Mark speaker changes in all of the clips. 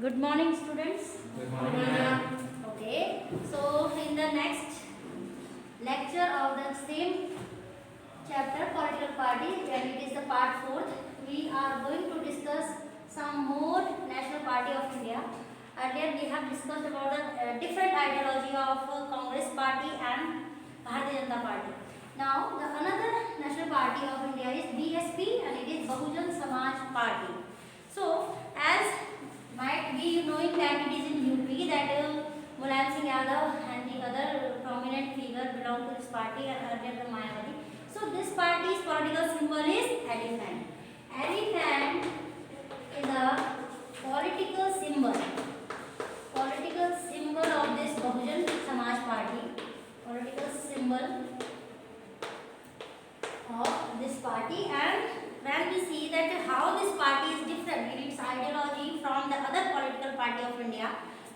Speaker 1: Good morning, students.
Speaker 2: Good morning, ma'am.
Speaker 1: Okay, so in the next lecture of the same chapter, political parties, and it is the part 4th, we are going to discuss some more National Party of India. Earlier, we have discussed about the different ideology of Congress Party and Bharatiya Janata Party. Now, the another National Party of India is BSP, and it is Bahujan Samaj Party. So, as might be knowing that it is in UP that Mulayam Singh Yadav and the other prominent figure belong to this party and earlier the Mayawati. So this party's political symbol is elephant. Elephant is a political symbol. Political symbol of this Bahujan Samaj Party. Political symbol of this party, and when we see that how this party is different in its ideology from the other political party of India,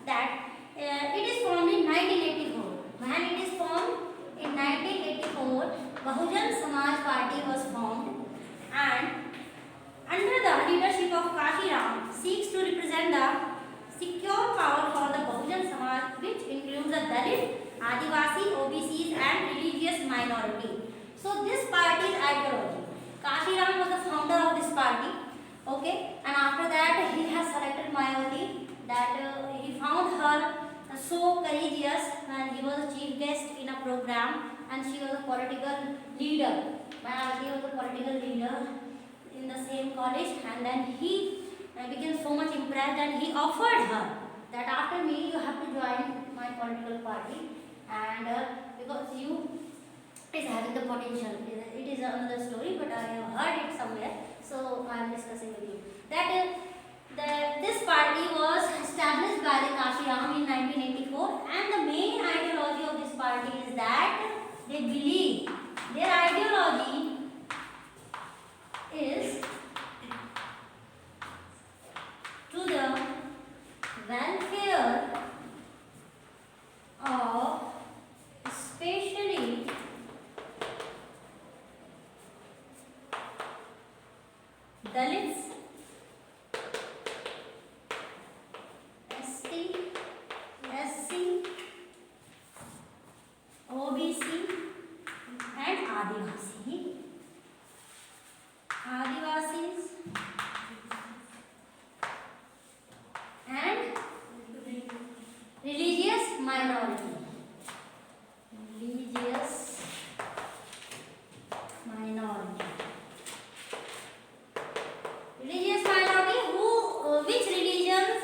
Speaker 1: that it is formed in 1984. When it is formed in 1984, Bahujan Samaj Party was formed, and under the leadership of Kashi Ram seeks to represent the secure power for the Bahujan Samaj, which includes the Dalit, Adivasi, OBCs and religious minority. So this party's ideology. Kashi Ram was the founder of this party. Okay, and after that he has selected Mayawati. That he found her so courageous, and he was a chief guest in a program, and she was a political leader. Mayawati was a political leader in the same college, and then he became so much impressed, and he offered her that after me you have to join my political party, and because you is having the potential. It is another story, but I have heard it somewhere, so I am discussing with you. That this party was established by the Kashi Ram in 1984, and the main ideology of this party is that they believe their ideology is to the welfare of especially Dalits, ST, SC, OBC and Adivasi. Adivasis and religious minority. Religious minority. Religious minority which religions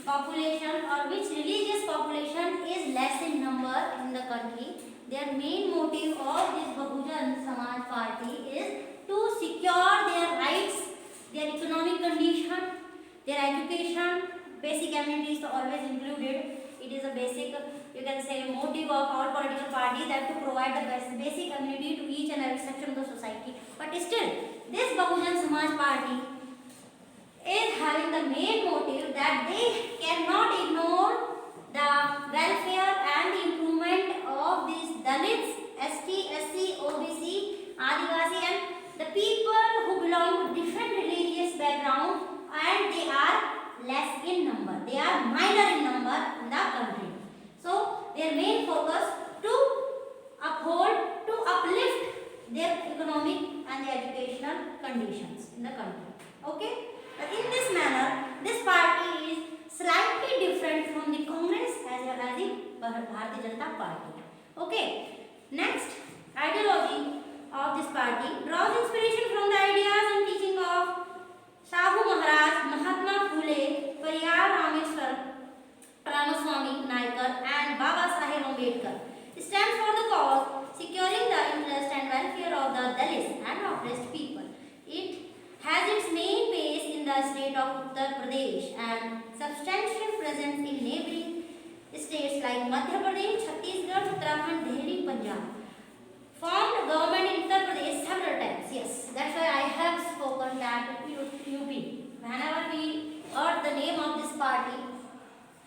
Speaker 1: population or which religious population is less in number in the country. Their main motive of this Bahujan Samaj Party is to secure their rights, their economic condition, their education, basic amenities are always included. It is a basic, you can say, motive of all political parties that to provide the basic amenity to each and every section of the society. But still, this Bahujan Samaj Party is having the main motive that they cannot ignore the welfare and the improvement of these Dalits, ST, SC, OBC, Adivasi and the people who belong to different religious background, and they are less in number. They are minor in number in the country. So their main focus to uphold, to uplift their economic and the educational conditions in the country. Okay? In this manner, this party is slightly different from the Congress as well as the Bharatiya Janata Party. Okay. Next, ideology of this party draws inspiration from the ideas and teaching of Shahu Maharaj, Mahatma Phule, Pariyar Rameswar, Ramaswamy Naikar and Baba Saheb Ambedkar. It stands for the cause securing the interest and welfare of the Dalits and oppressed people. It has its main base in the state of Uttar Pradesh and substantial presence in neighboring states like Madhya Pradesh, Chhattisgarh, Uttarakhand, Delhi, Punjab. Formed government in Uttar Pradesh several times. Yes, that's why I have spoken that UP. Whenever we heard the name of this party,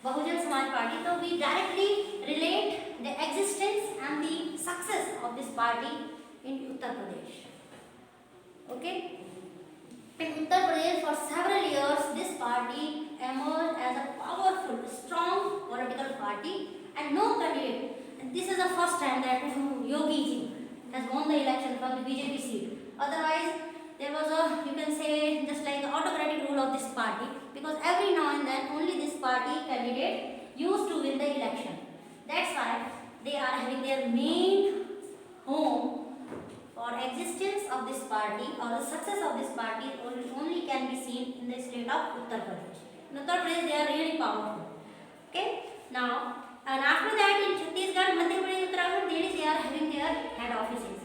Speaker 1: Bahujan Samaj Party, so we directly relate the existence and the success of this party in Uttar Pradesh. Okay? In Uttar Pradesh for several years this party party, and no candidate. And this is the first time that Yogi ji has won the election from the BJP seat. Otherwise, there was a, you can say, just like the autocratic rule of this party, because every now and then only this party candidate used to win the election. That's why they are having their main home for existence of this party, or the success of this party only can be seen in the state of Uttar Pradesh. In Uttar Pradesh they are really powerful. Okay, now and after that in Chhattisgarh, Madhya Pradesh, Uttarakhand, they are having their head offices.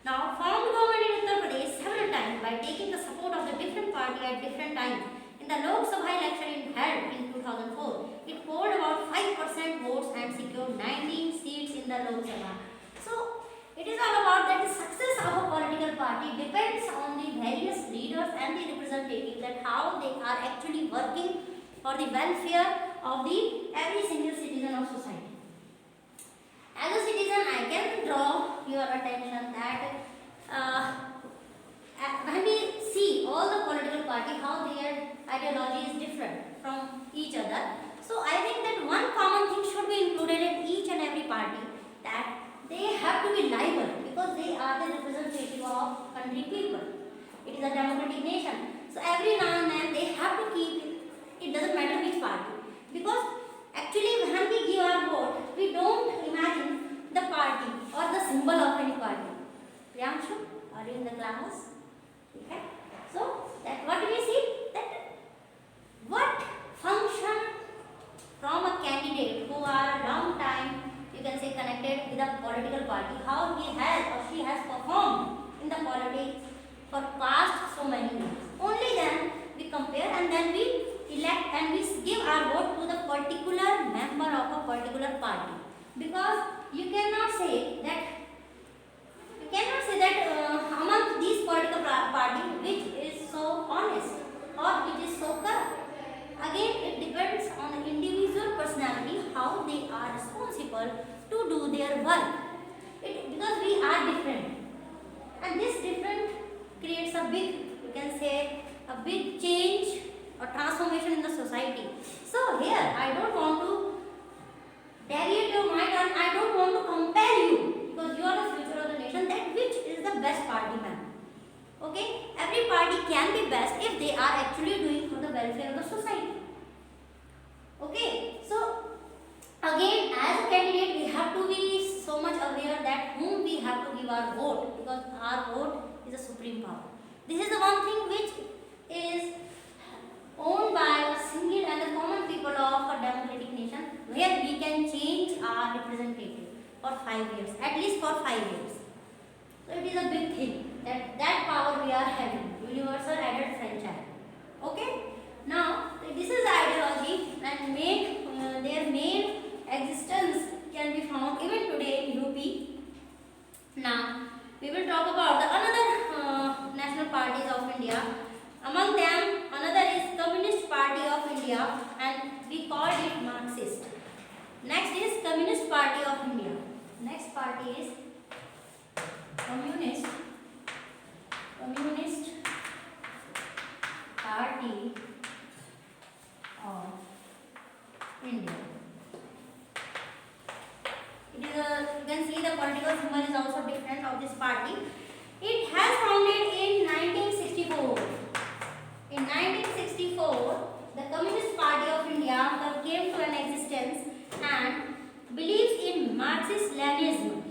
Speaker 1: Now formed government in Uttar Pradesh several times by taking the support of the different party at different times. In the Lok Sabha election held in 2004, it polled about 5% votes and secured 19 seats in the Lok Sabha. So it is all about that the success of a political party depends on the various leaders and the representatives, that how they are actually working for the welfare of the every single citizen of society. As a citizen, I can draw your attention that when we see all the political party, how their ideology is different from each other. So I think that one common thing should be included in each and every party, that they have to be liable, because they are the representative of country people. It is a democratic nation. So every now and then they have to keep it doesn't matter which party. Because actually when we give our vote, we don't imagine the party or the symbol of any party. Priyanshu, are you in the class? Okay. So that what we see, that what function from a candidate who are long time, you can say, connected with a political party, how he has or she has performed in the politics for past so many years. Only then we compare, and then we elect and we give our vote to the particular member of a particular party. Because you cannot say that among these political party which is so honest or which is so corrupt. Again, it depends on the individual personality, how they are responsible to do their work. Because we are different, and this different creates a big, you can say, a big change or transformation in the society. So here, I don't want to deviate your mind, and I don't want to compare you, because you are the future of the nation, that which is the best party man. Okay, every party can be best if they are actually doing for the welfare of the society. Okay, so again, as a candidate, we have to be so much aware that whom we have to give our vote, because our vote is a supreme power. This is the one thing which is owned by a single and the common people of a democratic nation, where we can change our representative for 5 years, at least for 5 years. So it is a big thing, that power we are having, universal added franchise. Okay, now this is the ideology, and their main existence can be found even today in UP. Now we will talk about the another national parties of India. Among them, another is Communist Party of India, and we call it Marxist. Next is Communist Party of India. Next party is Communist Party of India. It is you can see the political symbol is also different of this party. It has founded in 1964. In 1964, the Communist Party of India came to an existence and believes in Marxist-Leninism,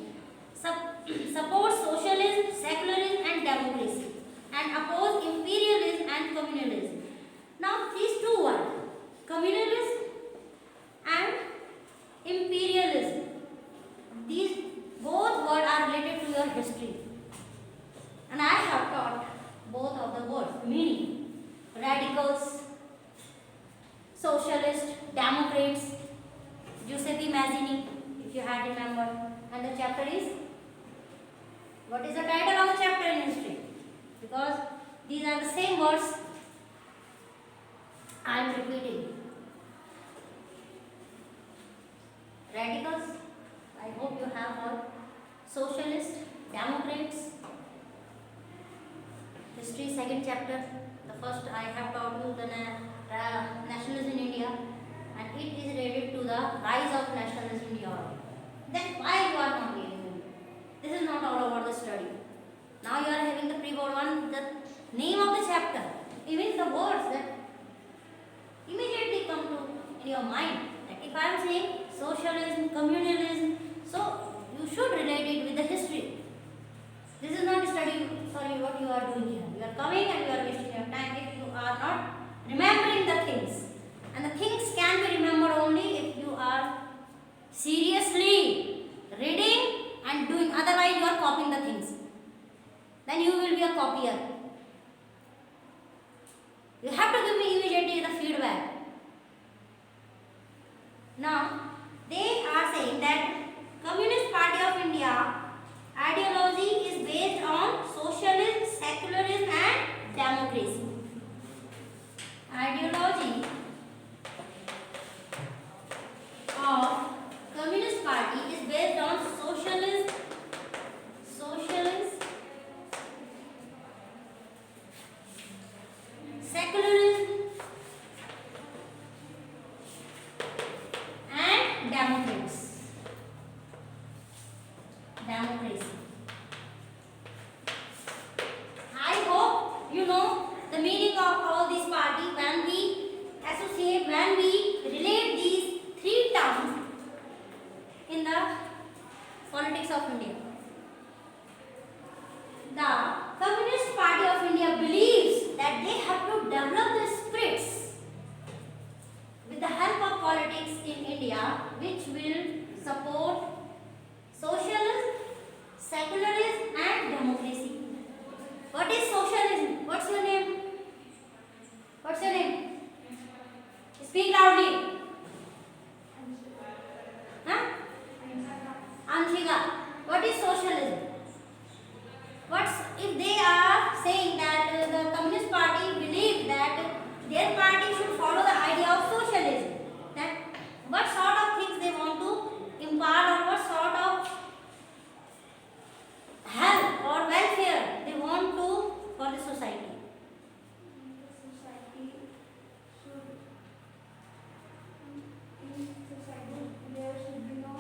Speaker 1: supports socialism, secularism and democracy, and oppose imperialism and communalism. Now these two words, communalism and imperialism, these both words are related to your history, and I have taught both of the words meaning. Radicals, socialists, Democrats, Giuseppe Mazzini, if you had remembered. And the chapter is, what is the title of the chapter in history? Because these are the same words I am repeating. Radicals, I hope you have heard. Socialists, Democrats, history second chapter. The first I have taught you the nationalism in India, and it is related to the rise of nationalism. all about the study. Now you are having the pre-board one, the name of the chapter, even the words that immediately come to in your mind. Like if I am saying socialism, communalism, so you should relate it with the history. This is not study, sorry, what you are doing here. You are coming and you are wasting your time if you are not remembering the things. And the things can be remembered only if you are seriously reading and doing. Otherwise, you are copying the things. Then you will be a copier. You have to give me immediately the feedback. Now, they are saying that Communist Party of India ideology is based on socialism, secularism and democracy. Ideology of Communist Party is based on socialism, secularism and democracy. I hope you know the meaning of all these parties when we associate, when we relate these three terms in the politics of India. The Communist Party of India believes that they have to develop the spirits with the help of politics in India, which will support socialism, secularism and democracy. What is socialism? What's your name? What's your name? Speak loudly. Huh? Anshika. What is socialism? What's if they are saying that the Communist Party believe that their party should follow the idea of socialism? That what sort of things they want to impart or what sort of help or welfare they want to for the society?
Speaker 2: There should be no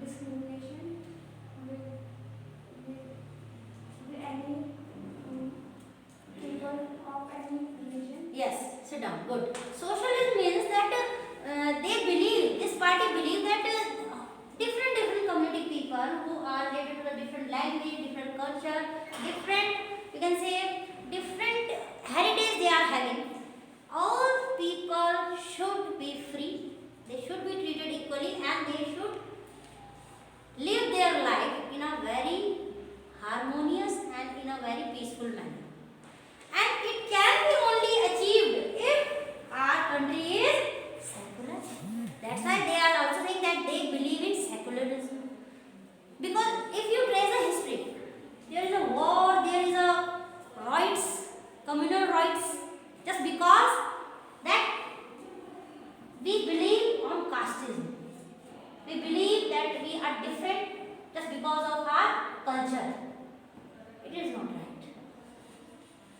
Speaker 2: discrimination with any people of any religion.
Speaker 1: Yes, sit down. Good. Socialism means that they believe, this party believes that different community people who are related to a different language, different culture, different, you can say, different heritage they are having. All people should be free, they should be treated equally and they should live their life in a very harmonious and in a very peaceful manner. And it can be only achieved if our country is secular. That's why they are also saying that they believe in secularism. Because if you trace the history, there is a war, there is a rights, communal rights, just because that we believe on casteism. We believe that we are different just because of our culture. It is not right.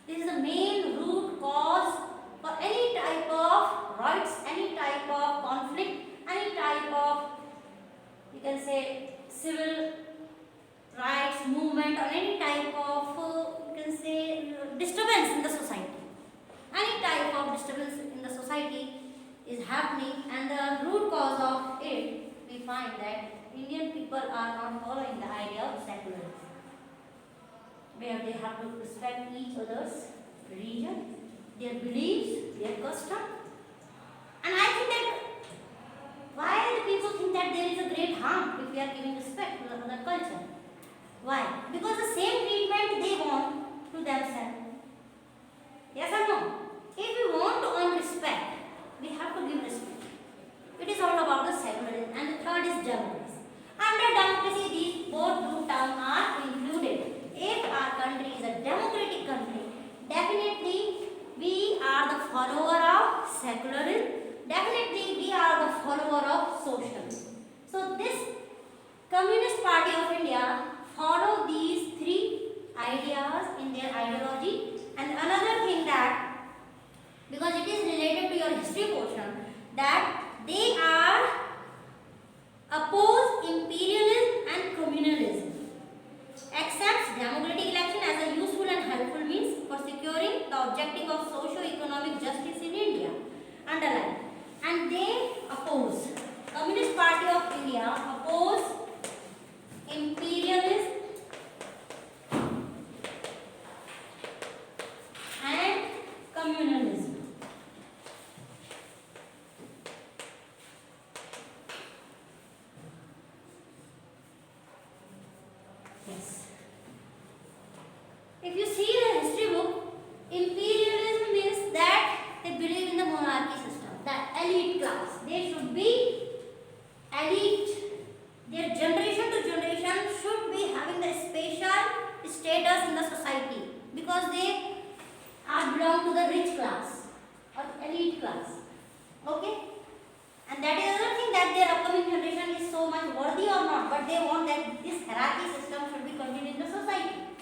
Speaker 1: This is the main root cause for any type of rights, any type of conflict, any type of, you can say, civil rights movement or any type of, you can say, disturbance in the society. Any type of disturbance in the society is happening and the root cause of it, we find that Indian people are not following the idea of secularism, where they have to respect each other's religion, their beliefs, their custom. And I think that why the people think that there is a great harm if we are giving respect to the other culture. Why? Because the same treatment they want to themselves. Yes or no? If we want to earn respect, we have to give respect. It is all about the secularism. And the third is democracy. Under democracy, these both two terms are included. If our country is a democratic country, definitely we are the follower of secularism. Definitely we are the follower of socialism. So this Communist Party of India follow these three ideas in their ideology. And another thing that, because it is related to your history portion, that they are oppose imperialism and communalism. if you see the history book, imperialism means that they believe in the monarchy system, the elite class. They should be elite. Their generation to generation should be having the special status in the society because they are belong to the rich class or elite class. Okay? And that is another thing, that their upcoming generation is so much worthy or not, but they want that this hierarchy system should be continued in the society.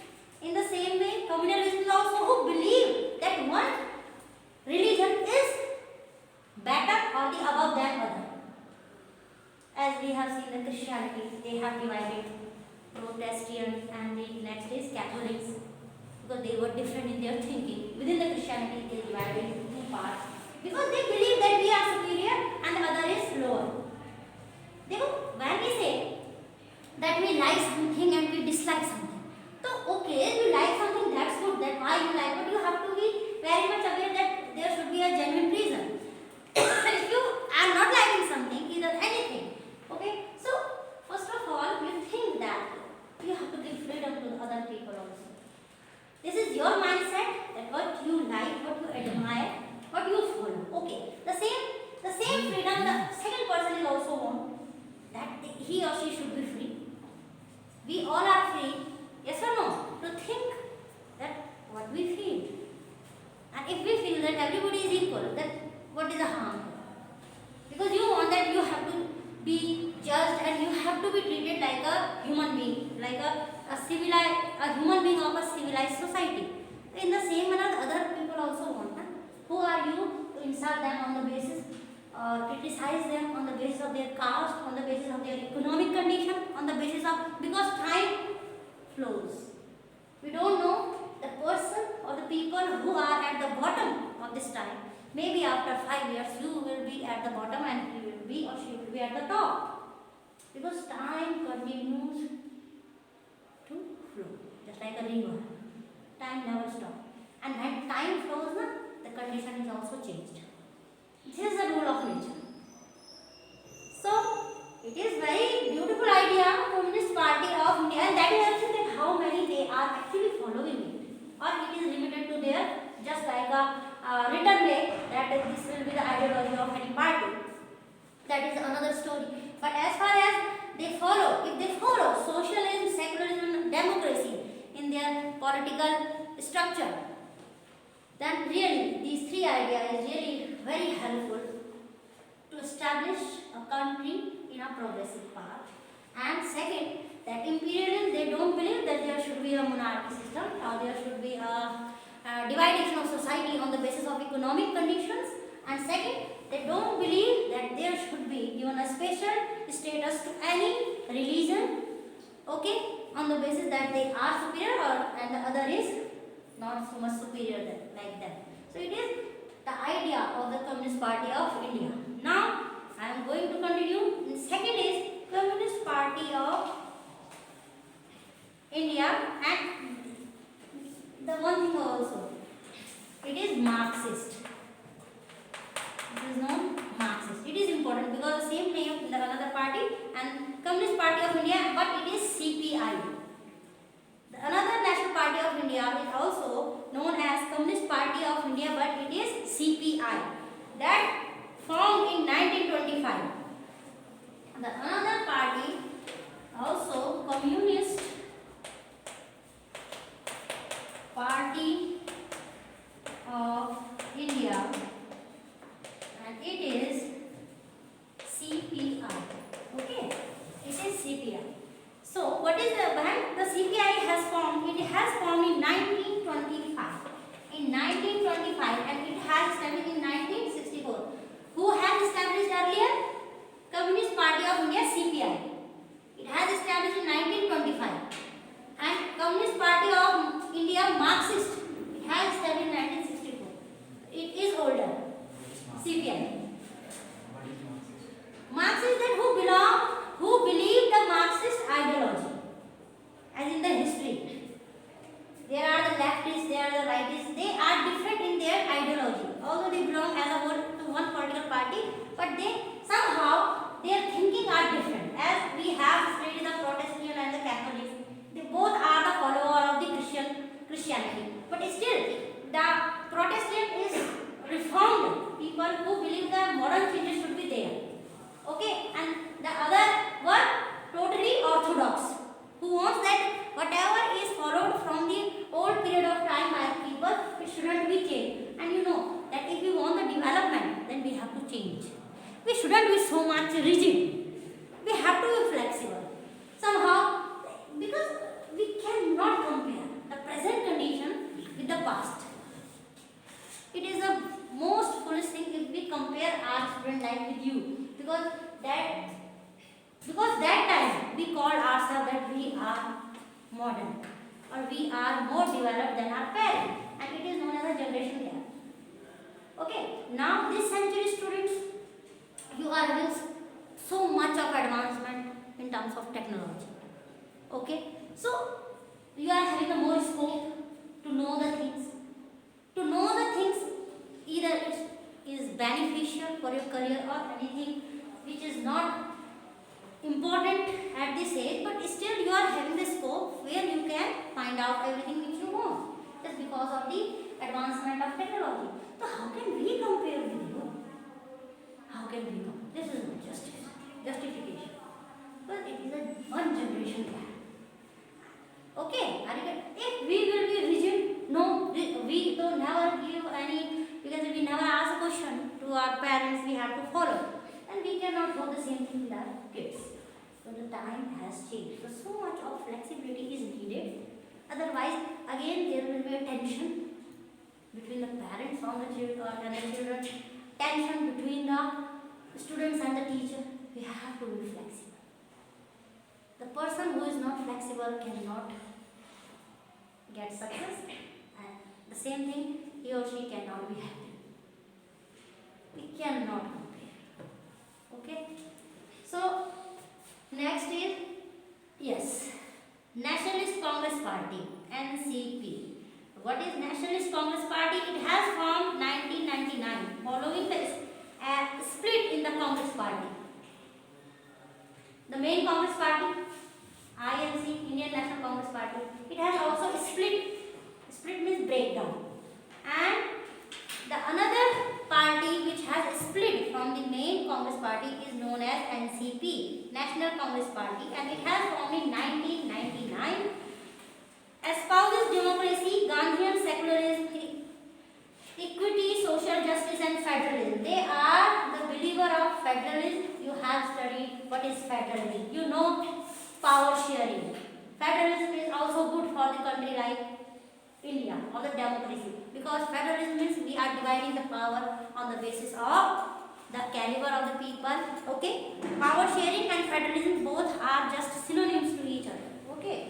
Speaker 1: In the same way, communalism also who believe that one religion is better or the above than other. As we have seen the Christianity, they have divided Protestants and the next is Catholics, because they were different in their thinking. Within the Christianity, they divided into two parts because they believe that we are superior and the other is lower. When we say that we like something and we dislike something, so okay, you like something, that's good, that why you like, but you have to be very much aware that there should be a genuine reason. If you are not liking something, either anything, okay, so first of all, you think that you have to give freedom to other people also. This is your mindset, that what you like, what you admire, what you follow. Okay, the same freedom the second person is also want, that he or she should be free. We all are free, yes or no, to think that what we feel. And if we feel that everybody is equal, then what is the harm? Because you want that you have to be judged and you have to be treated like a human being, like a human being of a civilized society. In the same manner, the other people also want. Who are you to insult them on the basis, criticize them on the basis of their caste, on the basis of their economic condition, on the basis of, because time flows. We don't know the person or the people who are at the bottom of this time. Maybe after 5 years you will be at the bottom and he will be or she will be at the top. Because time continues to flow, just like a river. Time never stops. And when time flows, the condition is also changed. This is the rule of nature. So, it is very beautiful idea, Communist Party of India, and that is also that how many they are actually following it. Or it is limited to their, just like a written way, that this will be the ideology of any party. That is another story. But as far as they follow, if they follow socialism, secularism, democracy in their political structure, then really these three ideas is really very helpful to establish a country in a progressive path. And second, that imperialism, they don't believe that there should be a monarchy system or there should be a dividation of society on the basis of economic conditions. And second, they don't believe that there should be given a special status to any religion, okay, on the basis that they are superior and the other is not so much superior like them. So it is the idea of the Communist Party of India. Now I am going to continue. The second is Communist Party of India, and the one thing also, it is Marxist. It is known Marxist. It is important because the same name in the another party and Communist Party of India, but it is CPI. The another National Party of India is also known as Communist Party of India, but it is CPI, that formed in 1925. The another party also Communist Party of India, and it is CPI. Okay, it is CPI. So what is the when the CPI has formed? It has formed in 1925. In 1925, and it has established in 1964. Who has established earlier? Communist Party of India, CPI. It has established in 1925. And Communist Party of India, Marxist. It has established in 1964. It is older. CPI. Marxists that who believe the Marxist ideology, as in the history. There are the leftists, there are the rightists. They are different in their ideology. Although they belong as a whole to one political party, but they somehow their thinking are different. As we have studied the Protestant and the Catholics, they both are the follower of the Christianity. But still, the Protestant is reformed people who believe the modern changes should be there. Okay, and the other were totally orthodox, who wants that whatever is followed from the old period of time by people, it shouldn't be changed. And you know that if we want the development, then we have to change. We shouldn't be so much rigid. We have to be flexible. Somehow, because we cannot compare the present condition with the past. It is the most foolish thing if we compare our student life with you, that because that time we called ourselves that we are modern or we are more developed than our parents, and it is known as a generation gap. Okay, now this century students, you are having so much of advancement in terms of technology. Okay, so you are having a more scope to know the things. To know the things, either it is beneficial for your career or anything which is not important at this age, but still you are having the scope where you can find out everything which you want just because of the advancement of technology. So how can we compare with you? How can we compare? This is not justification. But it is a one generation gap. Okay, if we will be rigid, no, we don't never give any, because we never ask a question to our parents, we have to follow. And we cannot do the same thing with our kids. So the time has changed. So much of flexibility is needed. Otherwise, again, there will be a tension between the parents and the children, tension between the students and the teacher. We have to be flexible. The person who is not flexible cannot get success, and the same thing, he or she cannot be happy. We cannot compare. Okay? So, next is, yes, Nationalist Congress Party, NCP. What is Nationalist Congress Party? It has formed 1999 following the split in the Congress Party. The main Congress Party, INC, Indian National Congress Party, it has also split. Split means breakdown. And the another party which has split from the main Congress Party is known as NCP, National Congress Party, and it has formed in 1999. Espouses democracy, Gandhian secularism, equity, social justice and federalism. They are the believer of federalism. You have studied what is federalism. You know power sharing. Federalism is also good for the country like India or the democracy, because federalism means we are dividing the power on the basis of the caliber of the people. Okay, power sharing and federalism both are just synonyms to each other. Okay,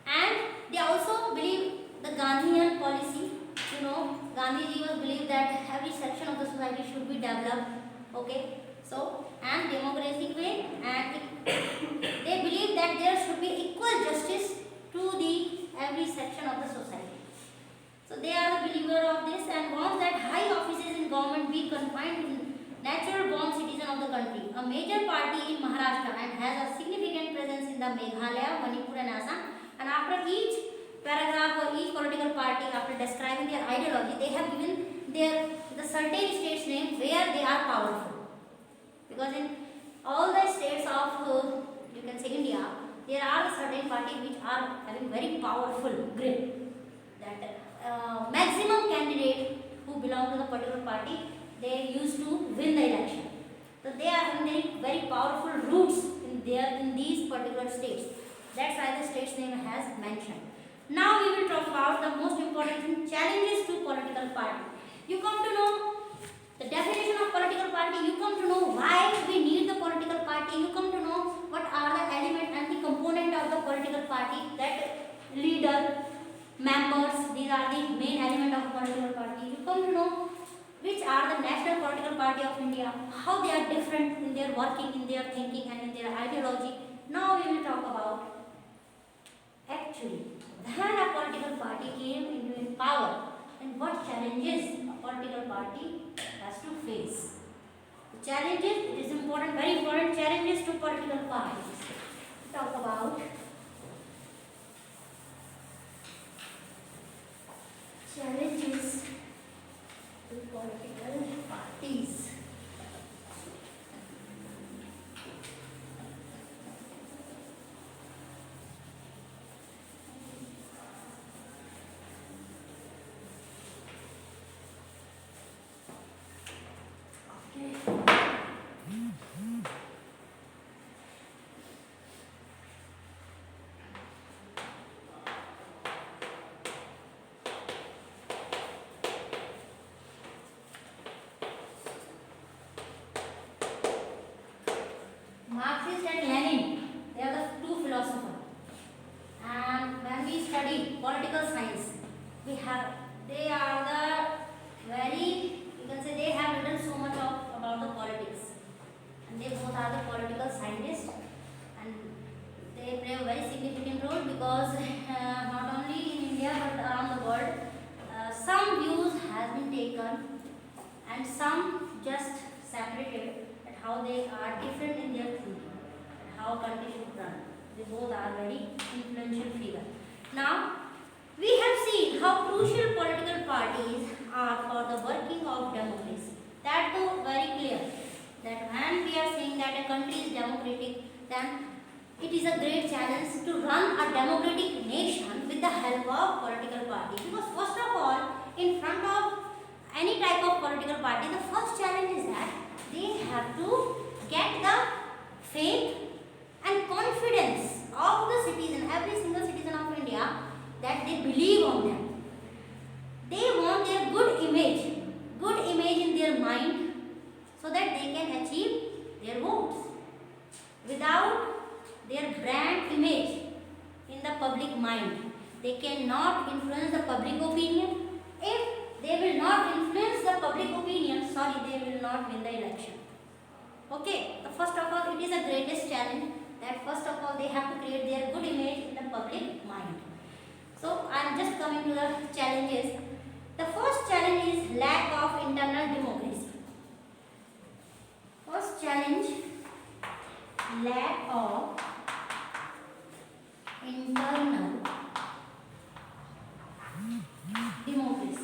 Speaker 1: and they also believe the Gandhian policy. You know, Gandhiji was believed that every section of the society should be developed. Okay, so and democratic way, and they believe that there should be equal justice to the every section of the society. So they are the believer of this and wants that high offices in government be confined to natural born citizen of the country. A major party in Maharashtra and has a significant presence in the Meghalaya, Manipur and Assam. And after each paragraph or each political party, after describing their ideology, they have given the certain states name where they are powerful. Because in all the states of you can say India, there are certain parties which are having very powerful grip. That maximum candidate who belong to the particular party, they used to win the election. So they are having very powerful roots in these particular states. That's why the state's name has mentioned. Now we will talk about the most important thing, challenges to political party. You come to know the definition of political party, you come to know why we need the political party, you come to know what are the elements and the component of the political party, that leader, members, these are the main element of a political party. You come to know which are the national political party of India, how they are different in their working, in their thinking and in their ideology. Now we will talk about actually when a political party came into power and what challenges a political party has to face. The challenges, it is important, very important challenges to political parties. Talk about Marxist and Lenin, they are the two philosophers. And when we study political science, they are the very, you can say they have written so much about the politics, and they both are the political scientists, and they play a very significant role because not only in India but around the world, some views has been taken and some just separated at how they are different in their thinking and how country should run. They both are very influential figure. Now, we have seen how crucial political parties are for the working of democracy. That though very clear that when we are saying that a country is democratic, then it is a great challenge to run a democratic nation with the help of political party. Because first of all, in front of any type of political party, the first challenge is that they have to get the faith and confidence of the citizen, every single citizen of India, that they believe on them. They want their good image in their mind, so that they can achieve their votes. Without their brand image in the public mind, they cannot influence the public opinion. If they will not influence the public opinion, they will not win the election. Okay, the first of all, it is the greatest challenge that first of all they have to create their good image in the public mind. So I am just coming to the challenges. The first challenge is lack of internal democracy. First challenge, lack of internal democracy.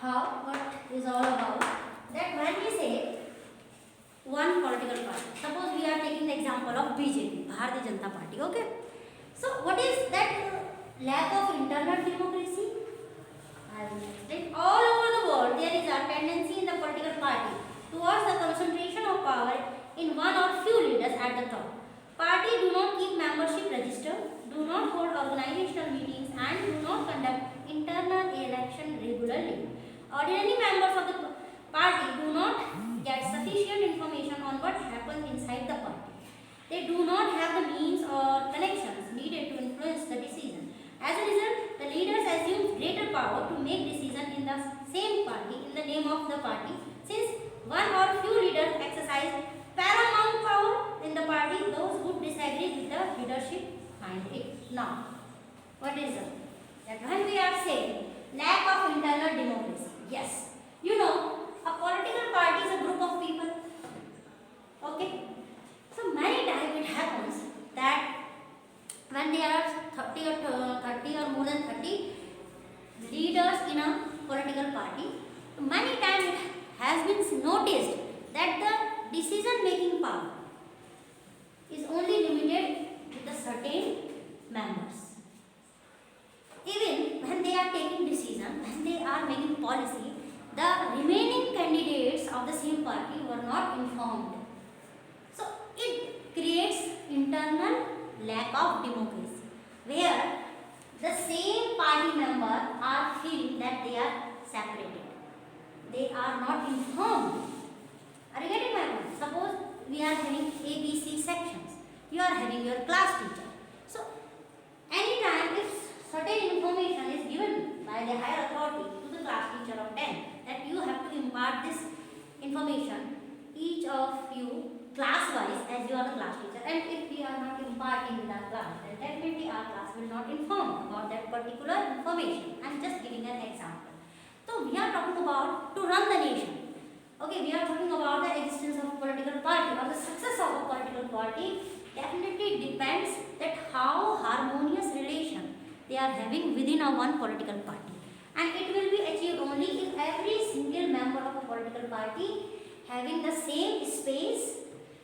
Speaker 1: How? What is all about? That when we say one political party, suppose we are taking the example of BJP, Bharatiya Janata Party, okay? So what is that lack of internal democracy? I will explain. All over the world, there is a tendency in the political party towards the concentration of power in one or few leaders at the top. Party do not keep membership register, do not hold organizational meetings, and do not conduct internal election regularly. Ordinary members of the party do not get sufficient information on what happens inside the party. They do not have the means or connections needed to influence the decision. As a result, the leaders assume greater power to make decisions in the same party in the name of the party. Since one or few leaders exercise paramount power in the party, those who disagree with the leadership find it. Now, what is it? That when we are saying lack of internal democracy, yes, you know, a political party is a group of people. Okay? So many times it happens that when there are 30 or more than 30 leaders in a political party, many times it has been noticed that the decision making power is only limited to the certain members. Even when they are taking decision, when they are making policy, the remaining candidates of the same party were not informed. So it creates internal lack of democracy, where the same party members are feeling that they are separated. They are not informed. Are you getting my point? Suppose we are having ABC sections. You are having your class teacher. So anytime if certain information is given by the higher authority to the class teacher of 10, that you have to impart this information, each of you class wise, as you are the class teacher, and if we are not imparting in our class, then definitely our class will not inform about that particular information. I am just giving an example. So we are talking about to run the nation. Okay, we are talking about the existence of a political party or the success of a political party. Definitely depends that how harmonious relation they are having within a one political party, and it will be achieved only if every single member of a political party having the same space,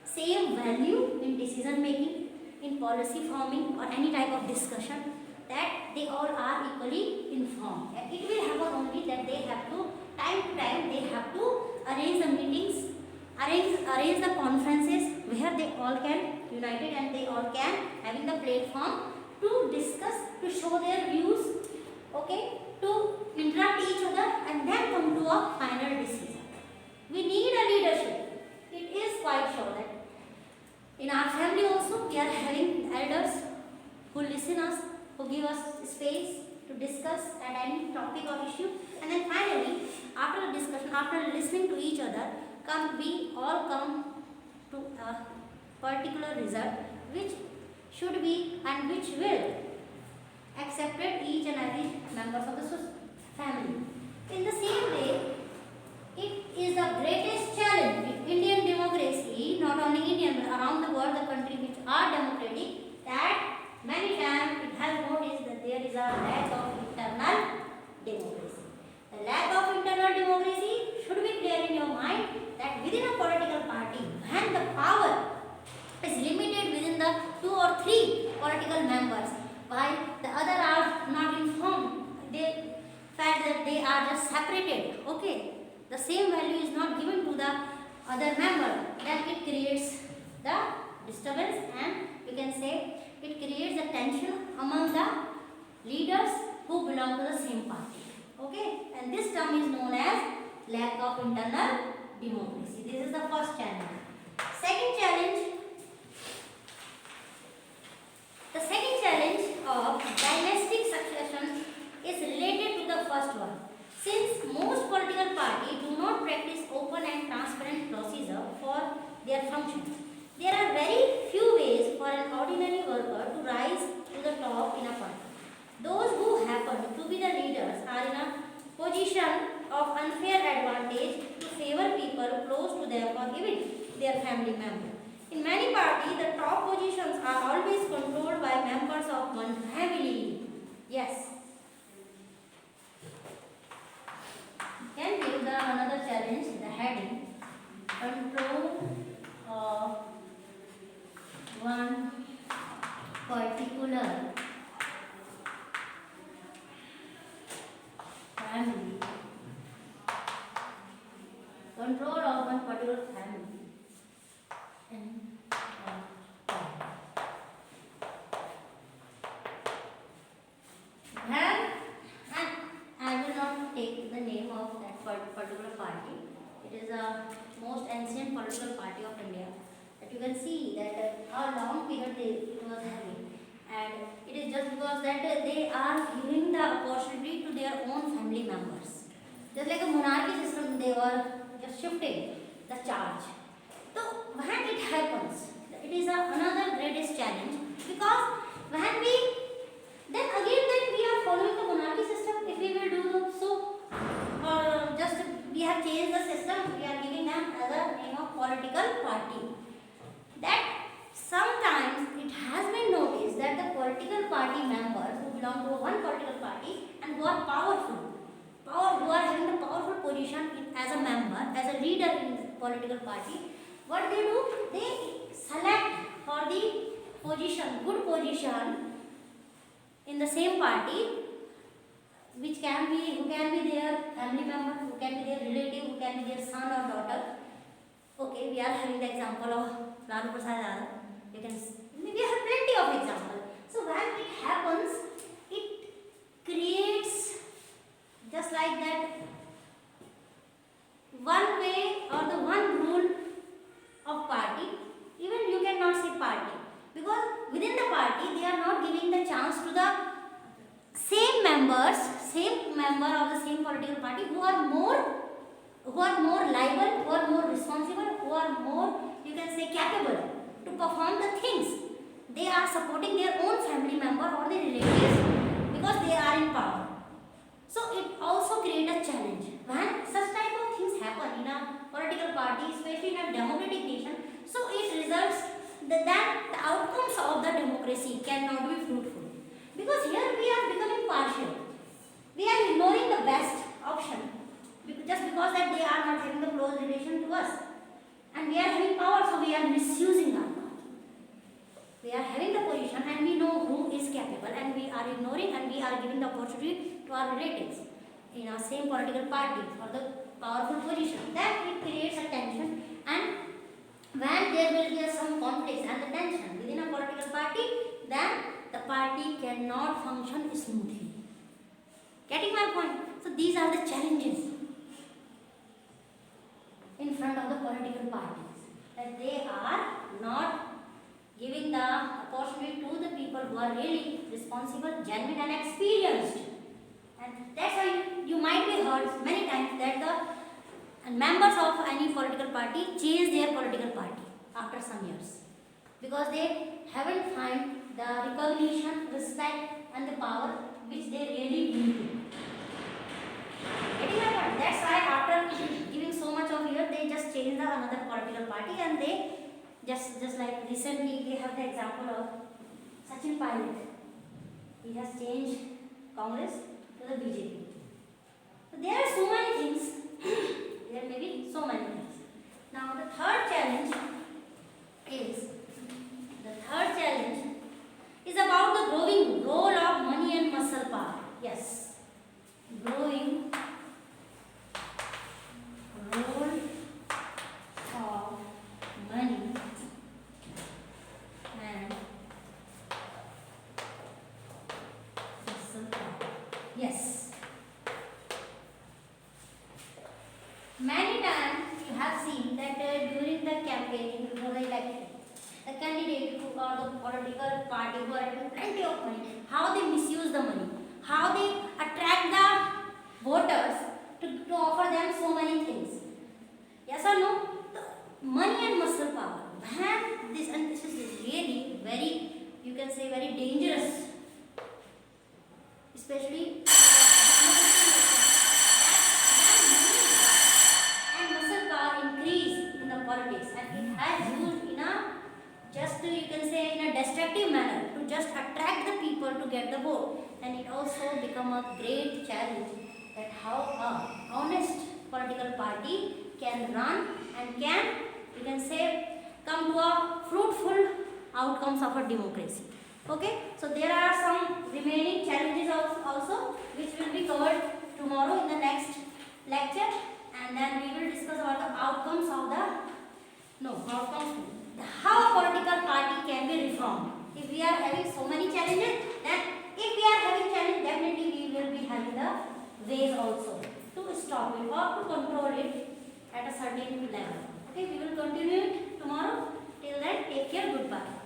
Speaker 1: same value in decision making, in policy forming or any type of discussion, that they all are equally informed. And it will happen only that they have to, time to time, they have to arrange the meetings, arrange the conferences where they all can united and they all can having the platform to discuss, to show their views, okay, to interact each other and then come to a final decision. We need a leadership. It is quite sure that topic of issue, and then finally, after the discussion, after listening to each other, we all come to a particular result which should be and which will accepted each and every members of the family. In the same way, it is the greatest challenge with Indian democracy, not only Indian but around the world, the countries which are democratic, that many times it has noticed that there is a lack of internal democracy. The lack of internal democracy should be clear in your mind that within a political party, when the power is limited within the 2 or 3 political members, while the other are not informed, they fact that they are just separated. Okay, the same value is not given to the other member, then it creates the disturbance, and you can say it creates the tension among the leaders who belong to the same party. Okay, and this term is known as lack of internal democracy. This is the first challenge. Second challenge, the second challenge of dynastic succession is related to the first one. Since most political parties do not practice open and transparent procedure for their functions, there are very few ways for an ordinary worker to rise to the top in a party. Those who happen to be the leaders are in a position of unfair advantage to favor people close to them or even their family members. In many parties, the top positions are always controlled by members of one family. Yes. Can give the another challenge, the heading, control of one particular family. Control of one particular family. And I will not take the name of that particular party. It is a most ancient political party of India. That you can see that how long period it was having, and it is just because that they are giving the opportunity to their own family members. Just like a monarchy system, they were just shifting the charge. So when it happens, it is another greatest challenge, because when we then we are following the monarchy system. If we will do so, or just we have changed the system, we are giving them as a name of political party. That sometimes it has been noticed that the political party members who belong to one political party and who are who are having the powerful position as a member, as a leader in the political party, what they do, they select for the position, good position in the same party, which can be, who can be their family member, who can be their relative, who can be their son or daughter. Okay, we are having the example of Lalu Prasad Yadav. We have plenty of examples. So when it happens, it creates just like that one way or the one rule of party. Even you cannot say party, because within the party they are not giving the chance to the same member of the same political party who are more liable, who are more responsible, who are more, you can say, capable to perform the things. They are supporting their own family member or their relatives because they are in power. So it also creates a challenge when such type of things happen in a political party, especially in a democratic nation. So it results that the outcomes of the democracy cannot be fruitful, because here we are becoming partial. We are ignoring the best option just because that they are not having the close relation to us, and we are having power, so we are misusing our power. We are having the position and we know who is capable, and we are ignoring and we are giving the opportunity to our relatives in our same political party for the powerful position. That it creates a tension, and when there will be some conflicts and the tension within a political party, then the party cannot function smoothly. Getting my point? So these are the challenges in front of the political parties, that they are not giving the opportunity to the people who are really responsible, genuine and experienced And that's why you might be heard many times that the members of any political party change their political party after some years because they haven't find the recognition, respect and the power which they really need. Getting my point? That's why after giving so much of year, they just change the another political party and they just like recently we have the example of Sachin Pilot. He has changed Congress to the BJP. So there are so many things. There may be so many things. Now the third challenge is about the growing role of money and muscle power. Yes, growing role of money and muscle power. Yes. Many times you have seen that during the campaigning before the election, the candidate who or the political party who are having plenty of money, how they misuse the money, how they attract the voters to offer them so many things. Yes or no? The money and muscle power. Man, this is really very, you can say very dangerous, especially and muscle power increase in the politics and it has used in a just to, you can say in a destructive manner to just attract the people to get the vote, and it also become a great challenge that how a honest political party can run and can, you can say, come to a fruitful outcomes of a democracy. Okay, so there are some remaining challenges also which will be covered tomorrow in the next lecture, and then we will discuss about the outcomes of how a political party can be reformed. If we are having so many challenges, then if we are having challenge, definitely we will be having the ways also to stop it or to control it at a certain level. Okay, we will continue it tomorrow. Till then, take care. Goodbye.